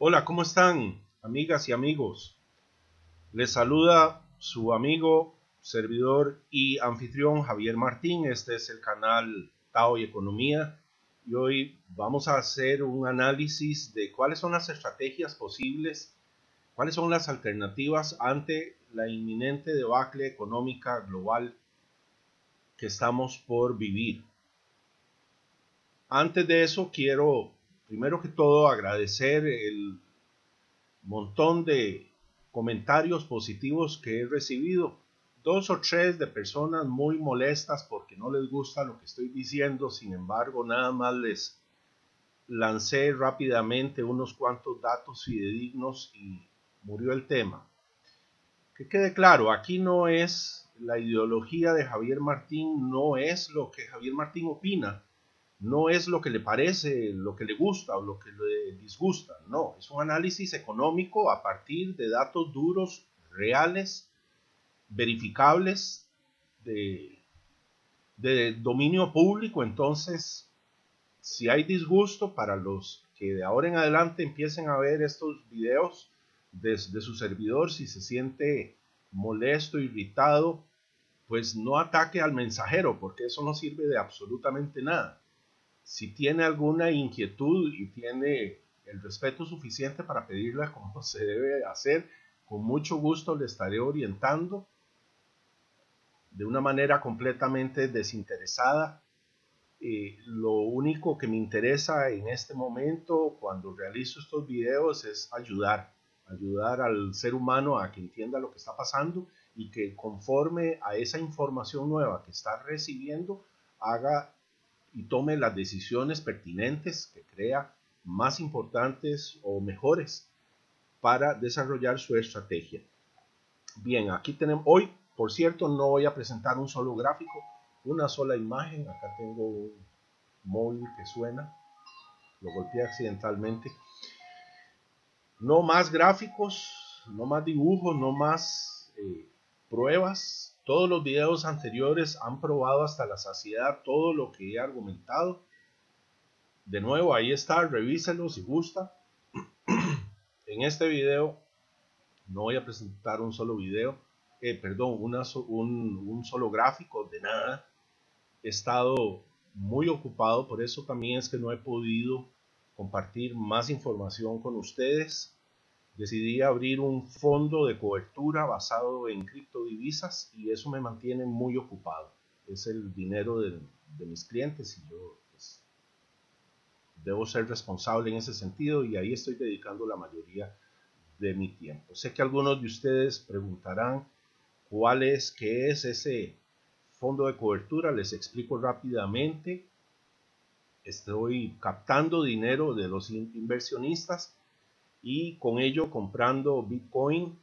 Hola, ¿cómo están, amigas y amigos? Les saluda su amigo, servidor y anfitrión Javier Martín. Este es el canal Tao y Economía y hoy vamos a hacer un análisis de cuáles son las estrategias posibles, cuáles son las alternativas ante la inminente debacle económica global que estamos por vivir. Antes de eso, quiero primero que todo agradecer el montón de comentarios positivos que he recibido. Dos o tres de personas muy molestas porque no les gusta lo que estoy diciendo. Sin embargo, nada más les lancé rápidamente unos cuantos datos fidedignos y murió el tema. Que quede claro, aquí no es la ideología de Javier Martín, no es lo que Javier Martín opina, no es lo que le parece, lo que le gusta o lo que le disgusta, no, es un análisis económico a partir de datos duros, reales, verificables, de dominio público. Entonces, si hay disgusto para los que de ahora en adelante empiecen a ver estos videos de su servidor, si se siente molesto, irritado, pues no ataque al mensajero, porque eso no sirve de absolutamente nada. Si tiene alguna inquietud y tiene el respeto suficiente para pedirla como se debe hacer, con mucho gusto le estaré orientando de una manera completamente desinteresada. Lo único que me interesa en este momento cuando realizo estos videos es ayudar al ser humano a que entienda lo que está pasando y que conforme a esa información nueva que está recibiendo haga y tome las decisiones pertinentes que crea más importantes o mejores para desarrollar su estrategia. Bien, aquí tenemos hoy, por cierto, no voy a presentar un solo gráfico, una sola imagen. Acá tengo un móvil que suena, lo golpeé accidentalmente. No más gráficos, no más dibujos, no más pruebas. Todos los videos anteriores han probado hasta la saciedad todo lo que he argumentado. De nuevo, ahí está, revísenlo si gusta. En este video no voy a presentar un solo video, un solo gráfico de nada. He estado muy ocupado, por eso también es que no he podido compartir más información con ustedes. Decidí abrir un fondo de cobertura basado en criptodivisas y eso me mantiene muy ocupado. Es el dinero de mis clientes y yo pues, debo ser responsable en ese sentido y ahí estoy dedicando la mayoría de mi tiempo. Sé que algunos de ustedes preguntarán qué es ese fondo de cobertura. Les explico rápidamente. Estoy captando dinero de los inversionistas y con ello comprando Bitcoin,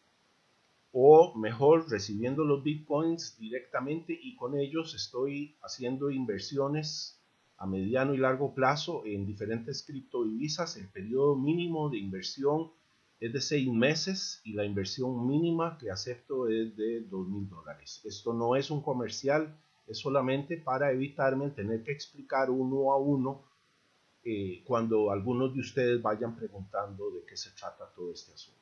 o mejor, recibiendo los Bitcoins directamente, y con ellos estoy haciendo inversiones a mediano y largo plazo en diferentes criptodivisas. El periodo mínimo de inversión es de 6 meses y la inversión mínima que acepto es de $2,000. Esto no es un comercial, es solamente para evitarme tener que explicar uno a uno cuando algunos de ustedes vayan preguntando de qué se trata todo este asunto.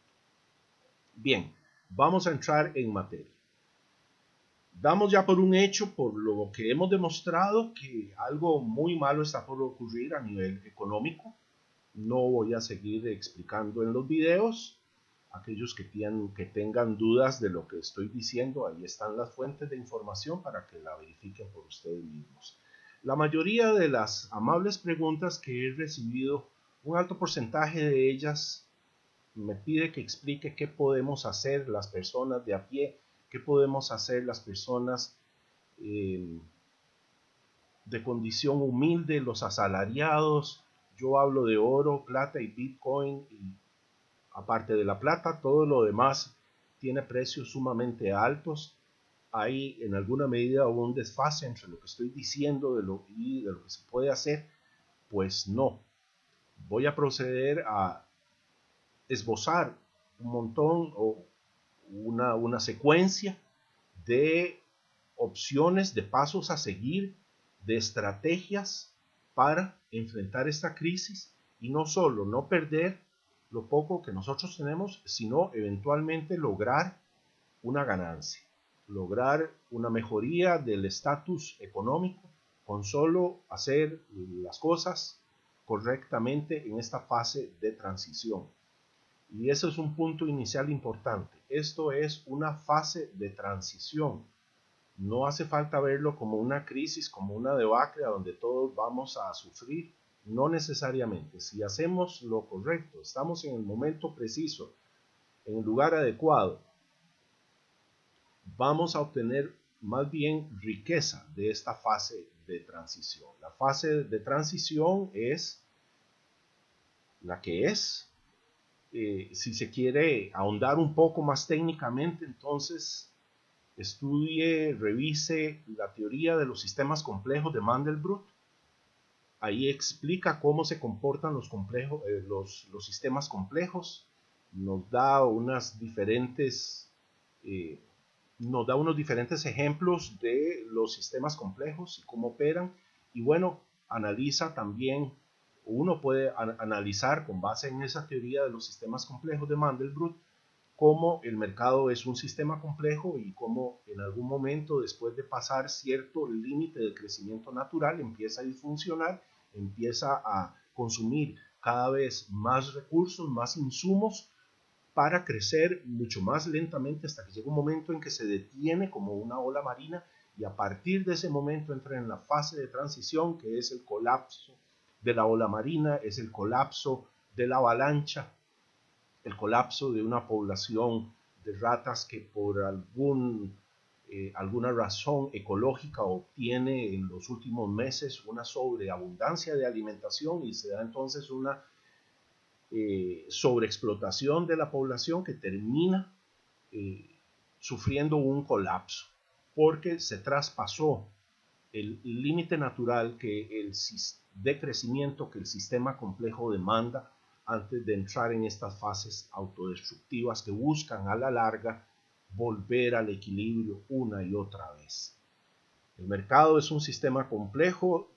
Bien, vamos a entrar en materia. Damos ya por un hecho, por lo que hemos demostrado, que algo muy malo está por ocurrir a nivel económico. No voy a seguir explicando en los videos. Aquellos que tengan dudas de lo que estoy diciendo, ahí están las fuentes de información para que la verifiquen por ustedes mismos. La mayoría de las amables preguntas que he recibido, un alto porcentaje de ellas me pide que explique qué podemos hacer las personas de a pie, qué podemos hacer las personas de condición humilde, los asalariados. Yo hablo de oro, plata y Bitcoin, y aparte de la plata, todo lo demás tiene precios sumamente altos. Hay en alguna medida un desfase entre lo que estoy diciendo y de lo que se puede hacer. Pues no. Voy a proceder a esbozar un montón o una secuencia de opciones, de pasos a seguir, de estrategias para enfrentar esta crisis y no solo no perder, lo poco que nosotros tenemos, sino eventualmente lograr una ganancia, lograr una mejoría del estatus económico con solo hacer las cosas correctamente en esta fase de transición. Y ese es un punto inicial importante. Esto es una fase de transición. No hace falta verlo como una crisis, como una debacle a donde todos vamos a sufrir. No necesariamente. Si hacemos lo correcto, estamos en el momento preciso, en el lugar adecuado, vamos a obtener más bien riqueza de esta fase de transición. La fase de transición es la que es. Si se quiere ahondar un poco más técnicamente, entonces estudie, revise la teoría de los sistemas complejos de Mandelbrot. Ahí explica cómo se comportan los sistemas complejos. Nos da unos diferentes ejemplos de los sistemas complejos y cómo operan. Y bueno, analiza también, uno puede analizar con base en esa teoría de los sistemas complejos de Mandelbrot, cómo el mercado es un sistema complejo y cómo en algún momento, después de pasar cierto límite de crecimiento natural, empieza a disfuncionar, empieza a consumir cada vez más recursos, más insumos, para crecer mucho más lentamente hasta que llega un momento en que se detiene como una ola marina, y a partir de ese momento entra en la fase de transición, que es el colapso de la ola marina, es el colapso de la avalancha, el colapso de una población de ratas que por alguna razón ecológica obtiene en los últimos meses una sobreabundancia de alimentación, y se da entonces una sobreexplotación de la población que termina sufriendo un colapso, porque se traspasó el límite natural de crecimiento que el sistema complejo demanda antes de entrar en estas fases autodestructivas que buscan a la larga volver al equilibrio una y otra vez. El mercado es un sistema complejo.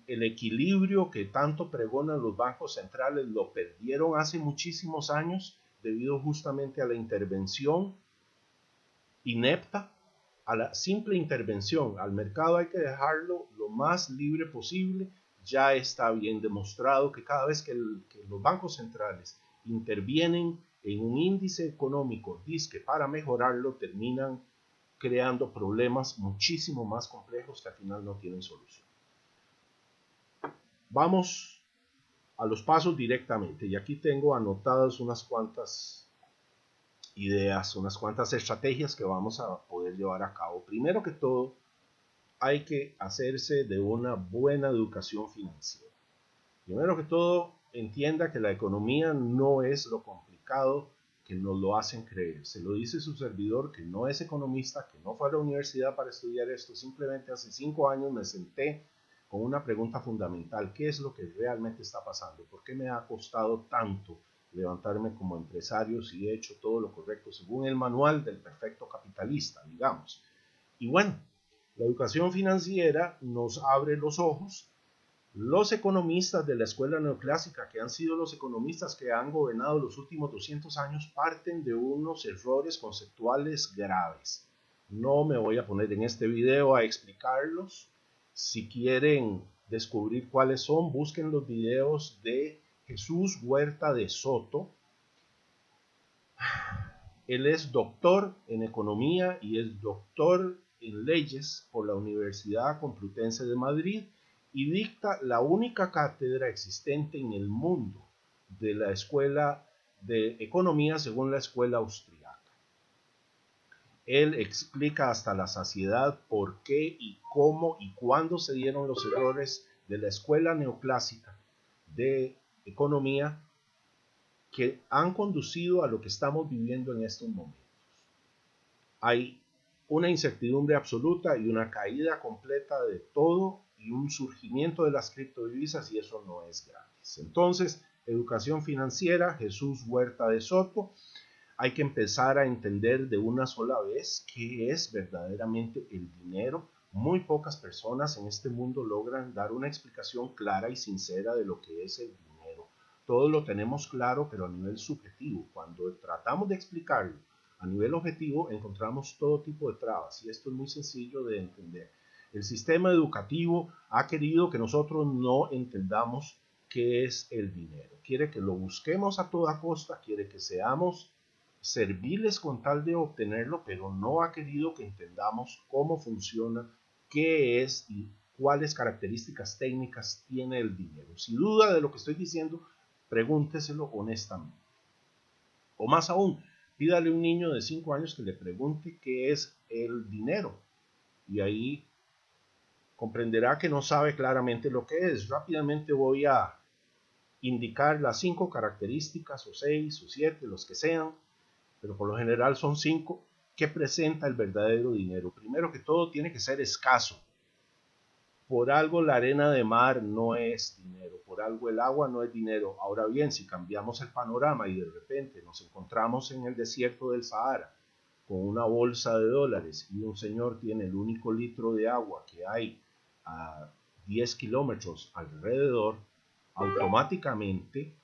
El equilibrio que tanto pregonan los bancos centrales lo perdieron hace muchísimos años debido justamente a la intervención inepta, a la simple intervención. Al mercado hay que dejarlo lo más libre posible. Ya está bien demostrado que cada vez que los bancos centrales intervienen en un índice económico disque para mejorarlo, terminan creando problemas muchísimo más complejos que al final no tienen solución. Vamos a los pasos directamente, y aquí tengo anotadas unas cuantas ideas, unas cuantas estrategias que vamos a poder llevar a cabo. Primero que todo, hay que hacerse de una buena educación financiera. Primero que todo, entienda que la economía no es lo complicado que nos lo hacen creer. Se lo dice su servidor, que no es economista, que no fue a la universidad para estudiar esto. Simplemente hace 5 años me senté con una pregunta fundamental: ¿qué es lo que realmente está pasando? ¿Por qué me ha costado tanto levantarme como empresario si he hecho todo lo correcto según el manual del perfecto capitalista, digamos? Y bueno, la educación financiera nos abre los ojos. Los economistas de la escuela neoclásica, que han sido los economistas que han gobernado los últimos 200 años, parten de unos errores conceptuales graves. No me voy a poner en este video a explicarlos. Si quieren descubrir cuáles son, busquen los videos de Jesús Huerta de Soto. Él es doctor en economía y es doctor en leyes por la Universidad Complutense de Madrid, y dicta la única cátedra existente en el mundo de la escuela de economía según la escuela austríaca. Él explica hasta la saciedad por qué y cómo y cuándo se dieron los errores de la escuela neoclásica de economía que han conducido a lo que estamos viviendo en estos momentos. Hay una incertidumbre absoluta y una caída completa de todo, y un surgimiento de las criptodivisas, y eso no es gratis. Entonces, educación financiera, Jesús Huerta de Soto. Hay que empezar a entender de una sola vez qué es verdaderamente el dinero. Muy pocas personas en este mundo logran dar una explicación clara y sincera de lo que es el dinero. todos lo tenemos claro, pero a nivel subjetivo. Cuando tratamos de explicarlo a nivel objetivo, encontramos todo tipo de trabas, y esto es muy sencillo de entender. El sistema educativo ha querido que nosotros no entendamos qué es el dinero. Quiere que lo busquemos a toda costa, quiere que seamos serviles con tal de obtenerlo, pero no ha querido que entendamos cómo funciona, qué es y cuáles características técnicas tiene el dinero. Si duda de lo que estoy diciendo, pregúnteselo honestamente. O más aún, pídale a un niño de 5 años que le pregunte qué es el dinero. Y ahí comprenderá que no sabe claramente lo que es. Rápidamente voy a indicar las 5 características, o 6 o 7, los que sean, pero por lo general son 5, que presenta el verdadero dinero. Primero que todo, tiene que ser escaso. Por algo la arena de mar no es dinero, por algo el agua no es dinero. Ahora bien, si cambiamos el panorama y de repente nos encontramos en el desierto del Sahara con una bolsa de dólares y un señor tiene el único litro de agua que hay a 10 kilómetros alrededor, automáticamente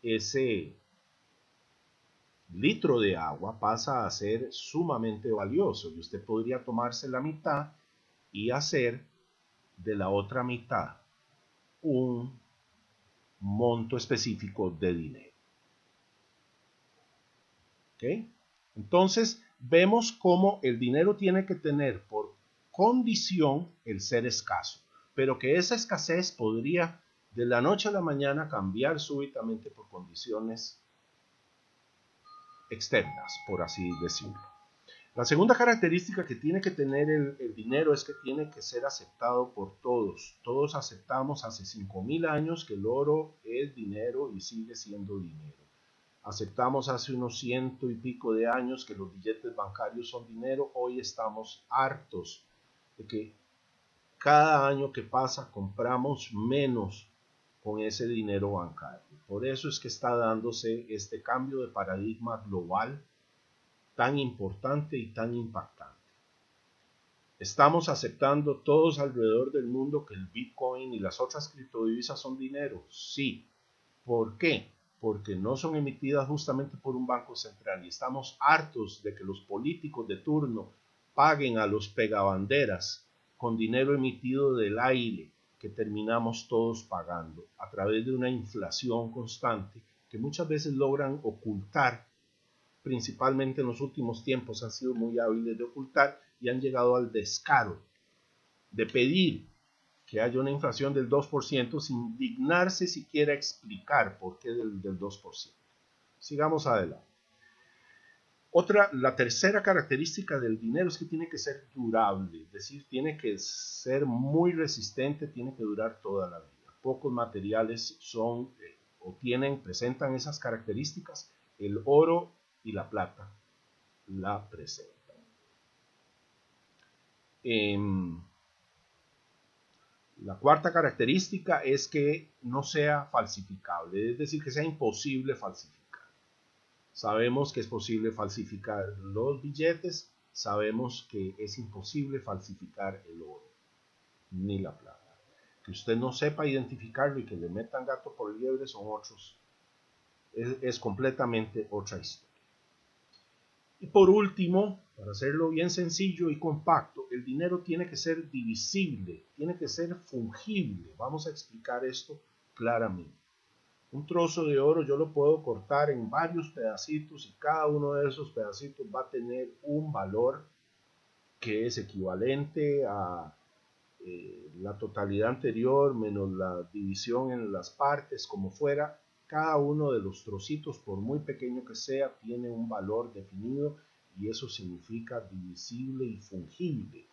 ese litro de agua pasa a ser sumamente valioso, y usted podría tomarse la mitad y hacer de la otra mitad un monto específico de dinero. ¿Okay? Entonces vemos cómo el dinero tiene que tener por condición el ser escaso, pero que esa escasez podría de la noche a la mañana cambiar súbitamente por condiciones externas, por así decirlo. La segunda característica que tiene que tener el dinero es que tiene que ser aceptado por todos. Todos aceptamos hace 5.000 años que el oro es dinero y sigue siendo dinero. Aceptamos hace unos 100 y pico de años que los billetes bancarios son dinero. Hoy estamos hartos de que cada año que pasa compramos menos con ese dinero bancario. Por eso es que está dándose este cambio de paradigma global tan importante y tan impactante. Estamos aceptando todos alrededor del mundo que el Bitcoin y las otras criptodivisas son dinero. Sí. ¿Por qué? Porque no son emitidas justamente por un banco central, y estamos hartos de que los políticos de turno paguen a los pegabanderas con dinero emitido del aire, que terminamos todos pagando a través de una inflación constante que muchas veces logran ocultar. Principalmente en los últimos tiempos han sido muy hábiles de ocultar y han llegado al descaro de pedir que haya una inflación del 2% sin dignarse siquiera explicar por qué del 2%. Sigamos adelante. La tercera característica del dinero es que tiene que ser durable, es decir, tiene que ser muy resistente, tiene que durar toda la vida. Pocos materiales presentan esas características. El oro y la plata la presentan. La cuarta característica es que no sea falsificable, es decir, que sea imposible falsificar. Sabemos que es posible falsificar los billetes, sabemos que es imposible falsificar el oro, ni la plata. Que usted no sepa identificarlo y que le metan gato por liebre son otros. Es completamente otra historia. Y por último, para hacerlo bien sencillo y compacto, el dinero tiene que ser divisible, tiene que ser fungible. Vamos a explicar esto claramente. Un trozo de oro yo lo puedo cortar en varios pedacitos y cada uno de esos pedacitos va a tener un valor que es equivalente a la totalidad anterior menos la división en las partes, como fuera. Cada uno de los trocitos, por muy pequeño que sea, tiene un valor definido, y eso significa divisible y fungible.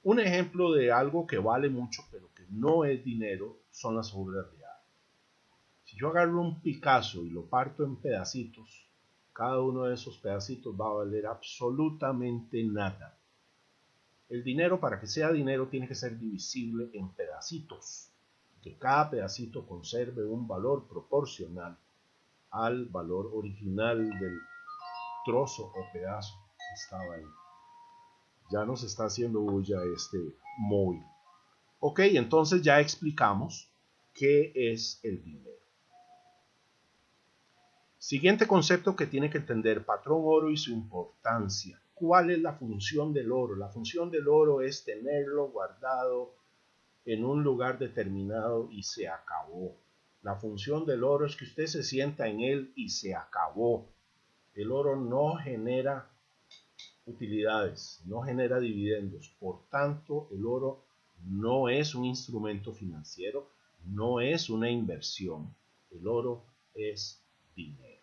Un ejemplo de algo que vale mucho pero que no es dinero son las obras de arte. Si yo agarro un Picasso y lo parto en pedacitos, cada uno de esos pedacitos va a valer absolutamente nada. El dinero, para que sea dinero, tiene que ser divisible en pedacitos, que cada pedacito conserve un valor proporcional al valor original del trozo o pedazo que estaba ahí. Ya nos está haciendo bulla este móvil. Ok, entonces ya explicamos qué es el dinero. Siguiente concepto que tiene que entender: patrón oro y su importancia. ¿Cuál es la función del oro? La función del oro es tenerlo guardado en un lugar determinado y se acabó. La función del oro es que usted se sienta en él y se acabó. El oro no genera utilidades, no genera dividendos. Por tanto, el oro no es un instrumento financiero, no es una inversión. El oro es dinero.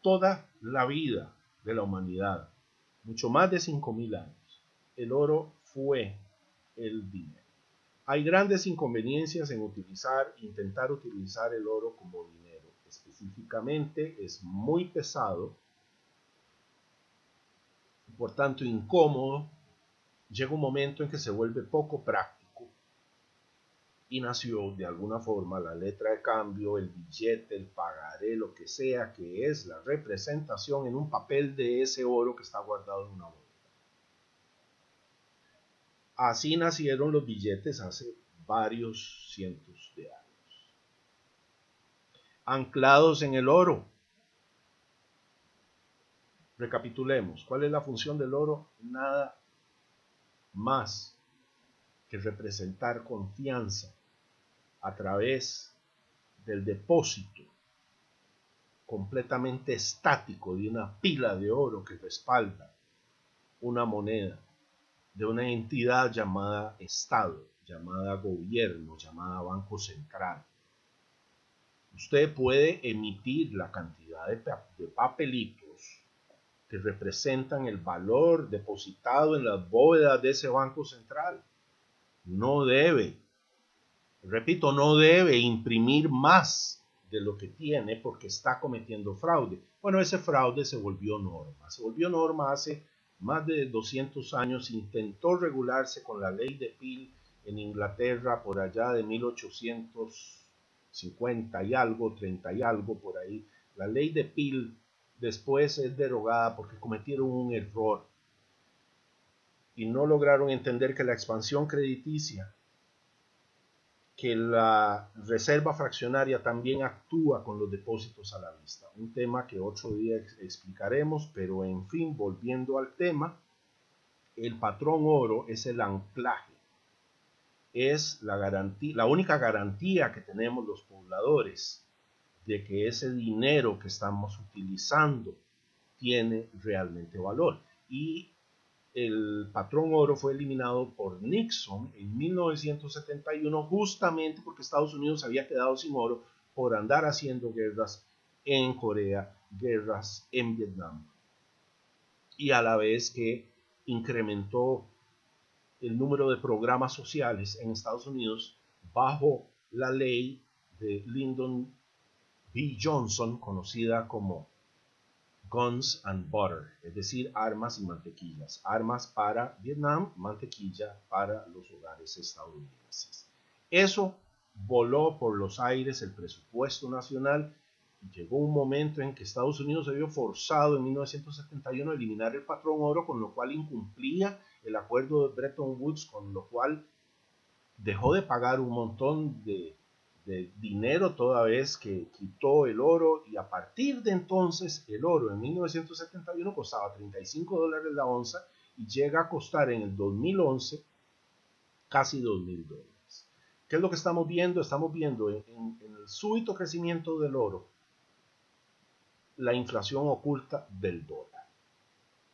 Toda la vida de la humanidad, mucho más de 5.000 años, el oro fue el dinero. Hay grandes inconveniencias en intentar utilizar el oro como dinero. Específicamente, es muy pesado, por tanto incómodo. Llega un momento en que se vuelve poco práctico y nació de alguna forma la letra de cambio, el billete, el pagaré, lo que sea, que es la representación en un papel de ese oro que está guardado en una bolsa. Así nacieron los billetes hace varios cientos de años, anclados en el oro. Recapitulemos, ¿cuál es la función del oro? Nada más que representar confianza a través del depósito completamente estático de una pila de oro que respalda una moneda de una entidad llamada Estado, llamada gobierno, llamada Banco Central. Usted puede emitir la cantidad de papelitos que representan el valor depositado en las bóvedas de ese Banco Central. No debe, repito, no debe imprimir más de lo que tiene porque está cometiendo fraude. Bueno, ese fraude se volvió norma hace más de 200 años. Intentó regularse con la ley de Peel en Inglaterra por allá de 1850 y algo, 30 y algo por ahí. La ley de Peel después es derogada porque cometieron un error y no lograron entender que la expansión crediticia, que la reserva fraccionaria también actúa con los depósitos a la vista. Un tema que otro día explicaremos, pero en fin, volviendo al tema, el patrón oro es el anclaje, es la garantía, la única garantía que tenemos los pobladores de que ese dinero que estamos utilizando tiene realmente valor. Y el patrón oro fue eliminado por Nixon en 1971 justamente porque Estados Unidos había quedado sin oro por andar haciendo guerras en Corea, guerras en Vietnam, y a la vez que incrementó el número de programas sociales en Estados Unidos bajo la ley de Lyndon B. Johnson, conocida como Guns and Butter, es decir, armas y mantequillas. Armas para Vietnam, mantequilla para los hogares estadounidenses. Eso voló por los aires el presupuesto nacional y llegó un momento en que Estados Unidos se vio forzado en 1971 a eliminar el patrón oro, con lo cual incumplía el acuerdo de Bretton Woods, con lo cual dejó de pagar un montón de dinero toda vez que quitó el oro, y a partir de entonces el oro en 1971 costaba $35 la onza y llega a costar en el 2011 casi $2.000. ¿Qué es lo que estamos viendo? Estamos viendo en el súbito crecimiento del oro la inflación oculta del dólar.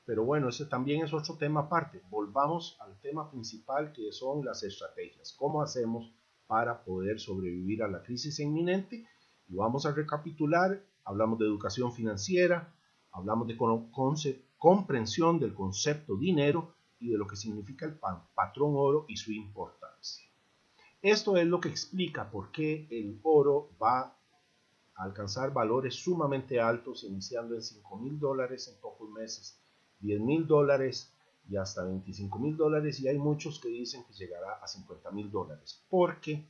Pero bueno, ese también es otro tema aparte. Volvamos al tema principal, que son las estrategias. ¿Cómo hacemos para poder sobrevivir a la crisis inminente? Y vamos a recapitular. Hablamos de educación financiera, hablamos de comprensión del concepto dinero y de lo que significa el patrón oro y su importancia. Esto es lo que explica por qué el oro va a alcanzar valores sumamente altos, iniciando en $5.000 en pocos meses, $10.000 y hasta $25.000, y hay muchos que dicen que llegará a $50.000, porque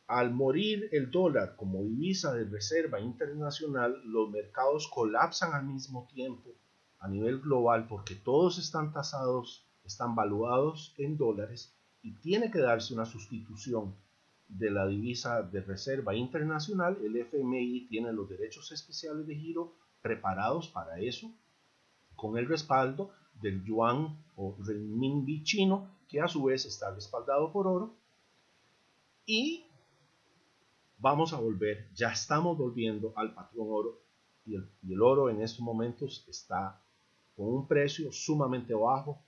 al morir el dólar como divisa de reserva internacional, los mercados colapsan al mismo tiempo a nivel global porque todos están tasados están valuados en dólares y tiene que darse una sustitución de la divisa de reserva internacional. El FMI tiene los derechos especiales de giro preparados para eso, con el respaldo del yuan o renminbi chino, que a su vez está respaldado por oro. Y vamos a volver, ya estamos volviendo al patrón oro, y el oro en estos momentos está con un precio sumamente bajo,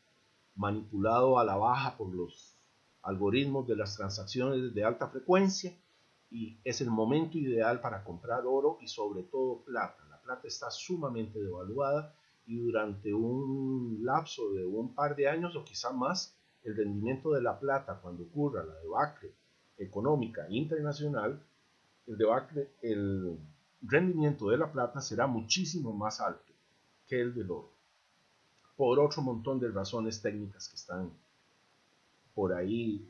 manipulado a la baja por los algoritmos de las transacciones de alta frecuencia, y es el momento ideal para comprar oro y sobre todo plata. La plata está sumamente devaluada y durante un lapso de un par de años o quizá más, el rendimiento de la plata cuando ocurra la debacle económica internacional, el rendimiento de la plata será muchísimo más alto que el del oro, por otro montón de razones técnicas que están por ahí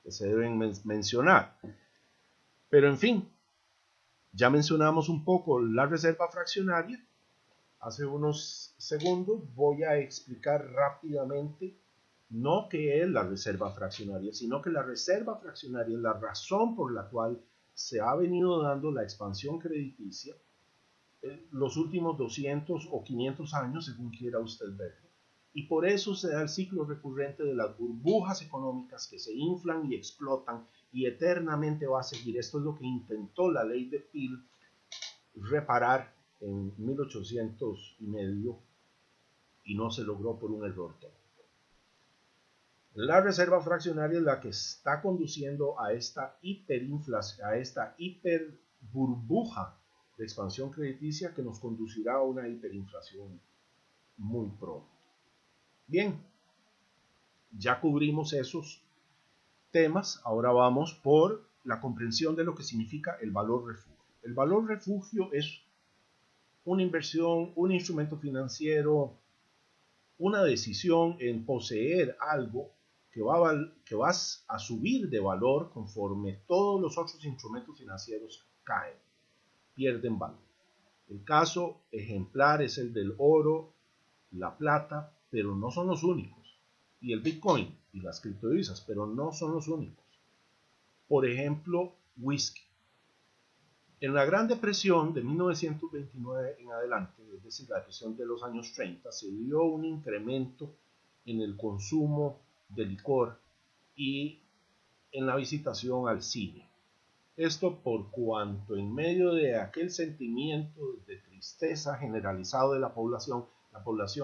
que se deben mencionar. Pero en fin, ya mencionamos un poco la reserva fraccionaria. Hace unos segundos voy a explicar rápidamente no qué es la reserva fraccionaria, sino que la reserva fraccionaria es la razón por la cual se ha venido dando la expansión crediticia los últimos 200 o 500 años, según quiera usted verlo. Y por eso se da el ciclo recurrente de las burbujas económicas que se inflan y explotan y eternamente va a seguir. Esto es lo que intentó la ley de Peale reparar en 1800 y medio y no se logró por un error técnico. La reserva fraccionaria es la que está conduciendo a esta hiperinflación, a esta hiperburbuja de expansión crediticia que nos conducirá a una hiperinflación muy pronto. Bien, ya cubrimos esos temas, ahora vamos por la comprensión de lo que significa el valor refugio. El valor refugio es una inversión, un instrumento financiero, una decisión en poseer algo que va a subir de valor conforme todos los otros instrumentos financieros caen, pierden valor. El caso ejemplar es el del oro, la plata, pero no son los únicos, y el Bitcoin y las criptodivisas, pero no son los únicos. Por ejemplo, whisky. En la Gran Depresión de 1929 en adelante, es decir, la depresión de los años 30, se dio un incremento en el consumo de licor y en la visitación al cine. Esto por cuanto en medio de aquel sentimiento de tristeza generalizado de la población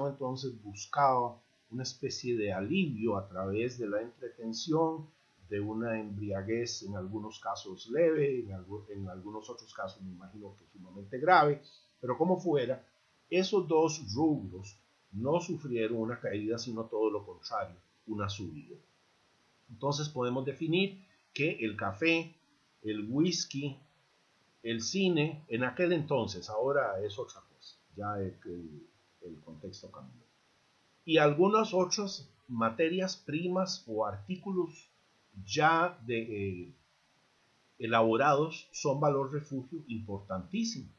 entonces buscaba una especie de alivio a través de la entretención, de una embriaguez en algunos casos leve, en algunos otros casos me imagino que sumamente grave, pero como fuera, esos dos rubros no sufrieron una caída, sino todo lo contrario, una subida. Entonces podemos definir que el café, el whisky, el cine, en aquel entonces, ahora es otra cosa, ya el contexto cambió. Y algunas otras materias primas o artículos ya elaborados son valor refugio importantísimo.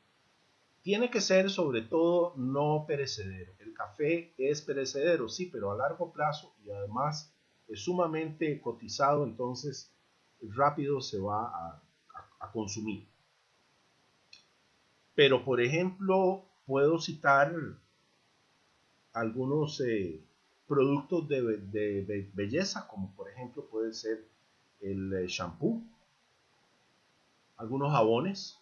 Tiene que ser sobre todo no perecedero. El café es perecedero, sí, pero a largo plazo y además es sumamente cotizado, entonces rápido se va a consumir. Pero por ejemplo, puedo citar algunos productos de belleza, como por ejemplo puede ser el shampoo, algunos jabones,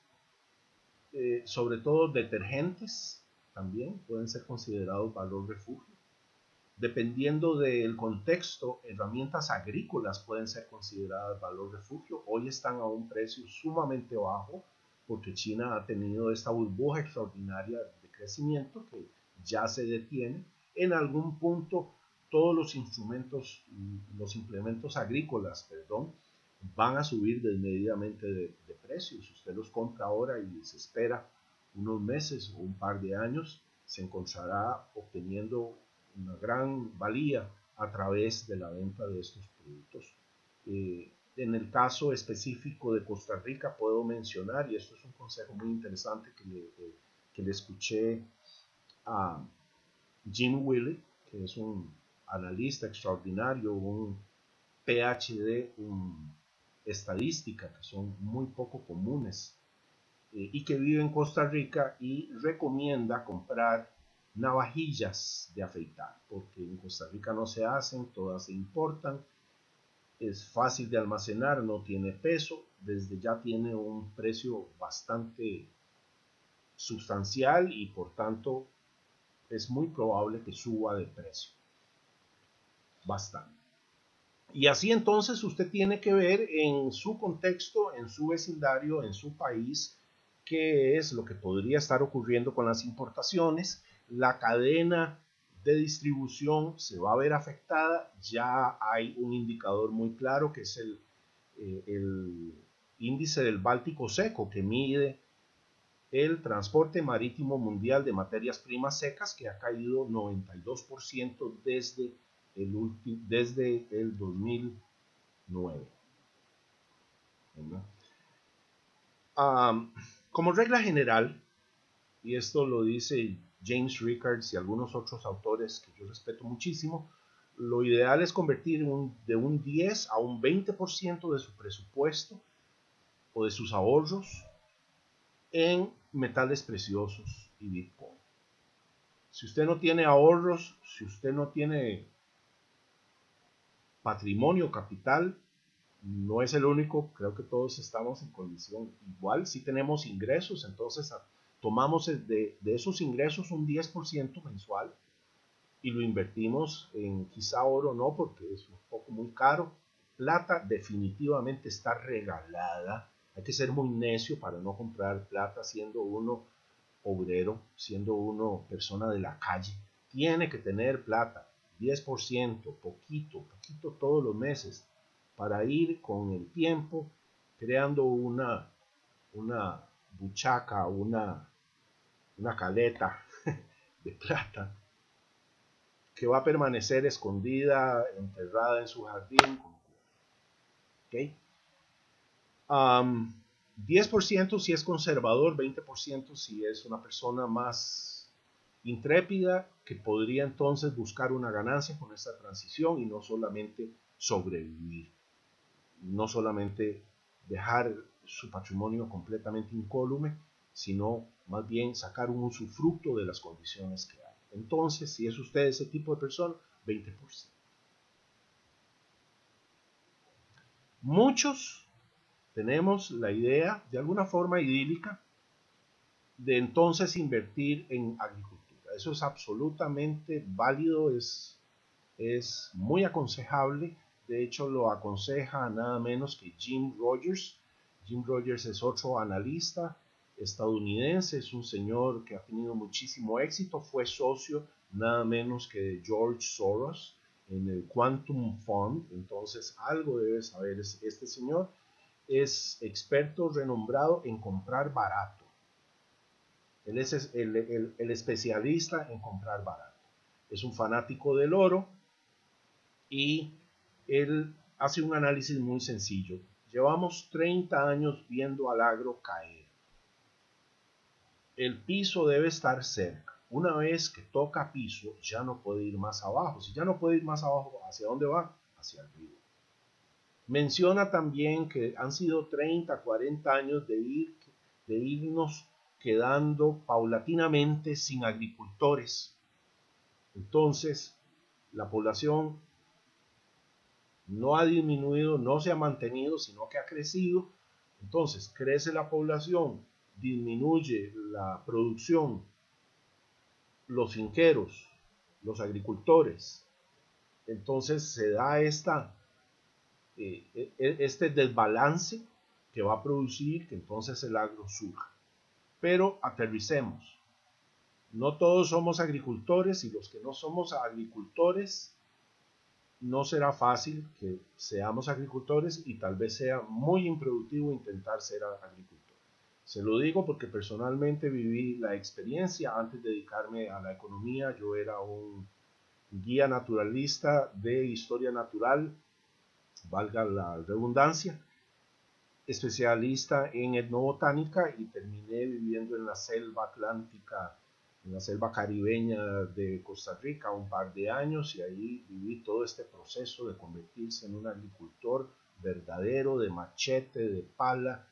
sobre todo detergentes también pueden ser considerados valor refugio. Dependiendo del contexto, herramientas agrícolas pueden ser consideradas valor refugio. Hoy están a un precio sumamente bajo porque China ha tenido esta burbuja extraordinaria de crecimiento que ya se detiene. En algún punto todos los implementos agrícolas, van a subir desmedidamente de precio. Si usted los compra ahora y se espera unos meses o un par de años, se encontrará obteniendo una gran valía a través de la venta de estos productos. En el caso específico de Costa Rica puedo mencionar, y esto es un consejo muy interesante que le escuché a Jim Wiley, que es un analista extraordinario, un PhD en estadística, que son muy poco comunes, y que vive en Costa Rica y recomienda comprar navajillas de afeitar, porque en Costa Rica no se hacen, todas se importan, es fácil de almacenar, no tiene peso, desde ya tiene un precio bastante sustancial y por tanto es muy probable que suba de precio bastante. Y así entonces usted tiene que ver en su contexto, en su vecindario, en su país, qué es lo que podría estar ocurriendo con las importaciones. La cadena de distribución se va a ver afectada. Ya hay un indicador muy claro que es el índice del Báltico seco, que mide el transporte marítimo mundial de materias primas secas, que ha caído 92% desde el 2009. Como regla general, y esto lo dice James Rickards y algunos otros autores que yo respeto muchísimo, lo ideal es convertir de un 10 a un 20% de su presupuesto o de sus ahorros en metales preciosos y Bitcoin. Si usted no tiene ahorros, si usted no tiene patrimonio, capital, no es el único, creo que todos estamos en condición igual. Si tenemos ingresos, entonces tomamos de esos ingresos un 10% mensual y lo invertimos en quizá oro, no, porque es un poco muy caro. Plata definitivamente está regalada. Hay que ser muy necio para no comprar plata siendo uno obrero, siendo uno persona de la calle. Tiene que tener plata, 10%, poquito todos los meses, para ir con el tiempo creando una buchaca, una caleta de plata que va a permanecer escondida, enterrada en su jardín. ¿Okay? 10% si es conservador, 20% si es una persona más intrépida, que podría entonces buscar una ganancia con esta transición y no solamente sobrevivir, no solamente dejar su patrimonio completamente incólume, sino más bien sacar un usufructo de las condiciones que hay. Entonces, si es usted ese tipo de persona, 20%. Muchos tenemos la idea, de alguna forma idílica, de entonces invertir en agricultura. Eso es absolutamente válido, es muy aconsejable. De hecho, lo aconseja nada menos que Jim Rogers. Jim Rogers es otro analista estadounidense, es un señor que ha tenido muchísimo éxito, fue socio nada menos que de George Soros en el Quantum Fund, entonces algo debe saber este señor. Es experto renombrado en comprar barato. Él es el especialista en comprar barato. Es un fanático del oro y él hace un análisis muy sencillo. Llevamos 30 años viendo al agro caer. El piso debe estar cerca. Una vez que toca piso, ya no puede ir más abajo. Si ya no puede ir más abajo, ¿hacia dónde va? Hacia arriba. Menciona también que han sido 30, 40 años de irnos quedando paulatinamente sin agricultores. Entonces, la población no ha disminuido, no se ha mantenido, sino que ha crecido. Entonces, crece la población, disminuye la producción, los finqueros, los agricultores. Entonces, se da este desbalance que va a producir que entonces el agro surja. Pero aterricemos. No todos somos agricultores y los que no somos agricultores no será fácil que seamos agricultores y tal vez sea muy improductivo intentar ser agricultor. Se lo digo porque personalmente viví la experiencia antes de dedicarme a la economía. Yo era un guía naturalista de historia natural, valga la redundancia, especialista en etnobotánica y terminé viviendo en la selva atlántica en la selva caribeña de Costa Rica un par de años y ahí viví todo este proceso de convertirse en un agricultor verdadero, de machete, de pala.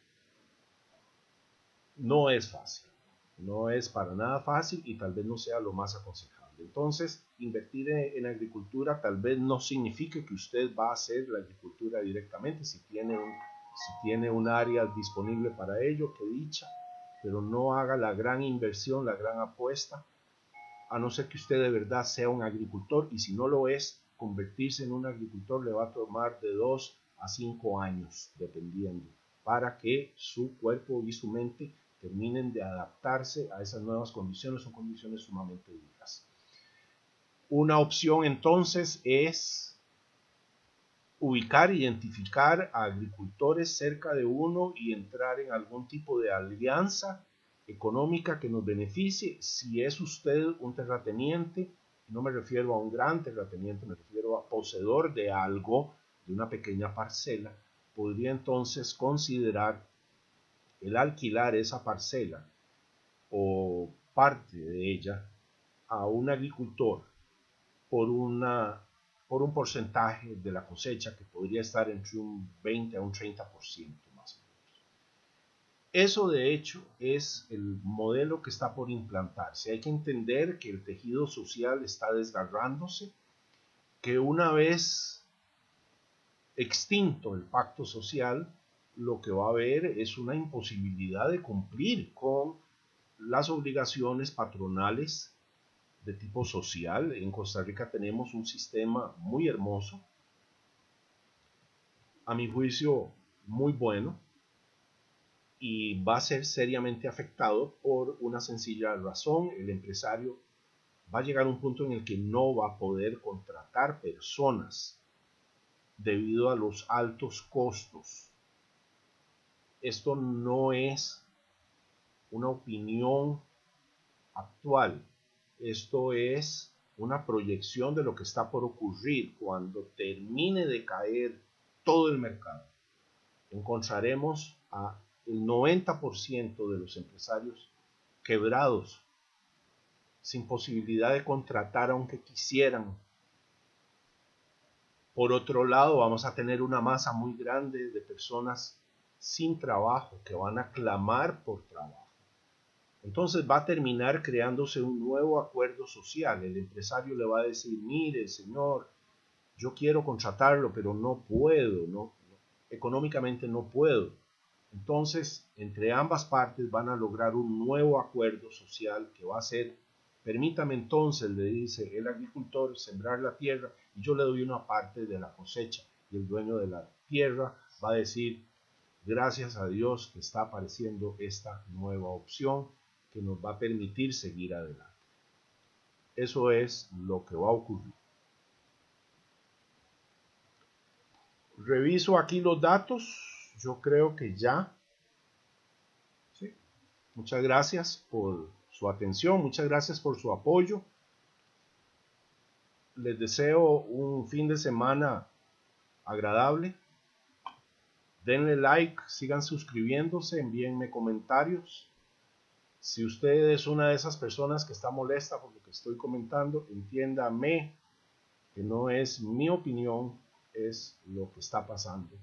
No es fácil, no es para nada fácil y tal vez no sea lo más aconsejable. Entonces, invertir en agricultura tal vez no signifique que usted va a hacer la agricultura directamente, si tiene un área disponible para ello, que dicha, pero no haga la gran inversión, la gran apuesta, a no ser que usted de verdad sea un agricultor, y si no lo es, convertirse en un agricultor le va a tomar de 2 a 5 años, dependiendo, para que su cuerpo y su mente terminen de adaptarse a esas nuevas condiciones. Son condiciones sumamente duras. Una opción entonces es ubicar, identificar a agricultores cerca de uno y entrar en algún tipo de alianza económica que nos beneficie. Si es usted un terrateniente, no me refiero a un gran terrateniente, me refiero a poseedor de algo, de una pequeña parcela, podría entonces considerar el alquilar esa parcela o parte de ella a un agricultor por un porcentaje de la cosecha que podría estar entre un 20 a un 30% más o menos. Eso de hecho es el modelo que está por implantarse. Hay que entender que el tejido social está desgarrándose, que una vez extinto el pacto social, lo que va a haber es una imposibilidad de cumplir con las obligaciones patronales de tipo social. En Costa Rica tenemos un sistema muy hermoso, a mi juicio muy bueno, y va a ser seriamente afectado por una sencilla razón: el empresario va a llegar a un punto en el que no va a poder contratar personas debido a los altos costos. Esto no es una opinión actual, esto es una proyección de lo que está por ocurrir. Cuando termine de caer todo el mercado, encontraremos a el 90% de los empresarios quebrados, sin posibilidad de contratar aunque quisieran. Por otro lado, vamos a tener una masa muy grande de personas sin trabajo que van a clamar por trabajo. Entonces va a terminar creándose un nuevo acuerdo social. El empresario le va a decir: mire, señor, yo quiero contratarlo, pero no puedo, económicamente no puedo. Entonces, entre ambas partes van a lograr un nuevo acuerdo social que va a ser: permítame entonces, le dice el agricultor, sembrar la tierra y yo le doy una parte de la cosecha. Y el dueño de la tierra va a decir: gracias a Dios que está apareciendo esta nueva opción que nos va a permitir seguir adelante. Eso es lo que va a ocurrir. Reviso aquí los datos. Yo creo que ya. ¿Sí? Muchas gracias por su atención, muchas gracias por su apoyo. Les deseo un fin de semana agradable. Denle like, sigan suscribiéndose, envíenme comentarios. Si usted es una de esas personas que está molesta por lo que estoy comentando, entiéndame que no es mi opinión, es lo que está pasando.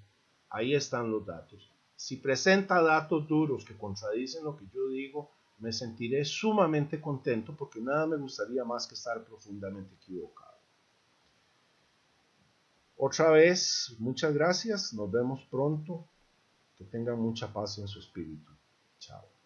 Ahí están los datos. Si presenta datos duros que contradicen lo que yo digo, me sentiré sumamente contento, porque nada me gustaría más que estar profundamente equivocado. Otra vez, muchas gracias. Nos vemos pronto. Que tengan mucha paz en su espíritu. Chao.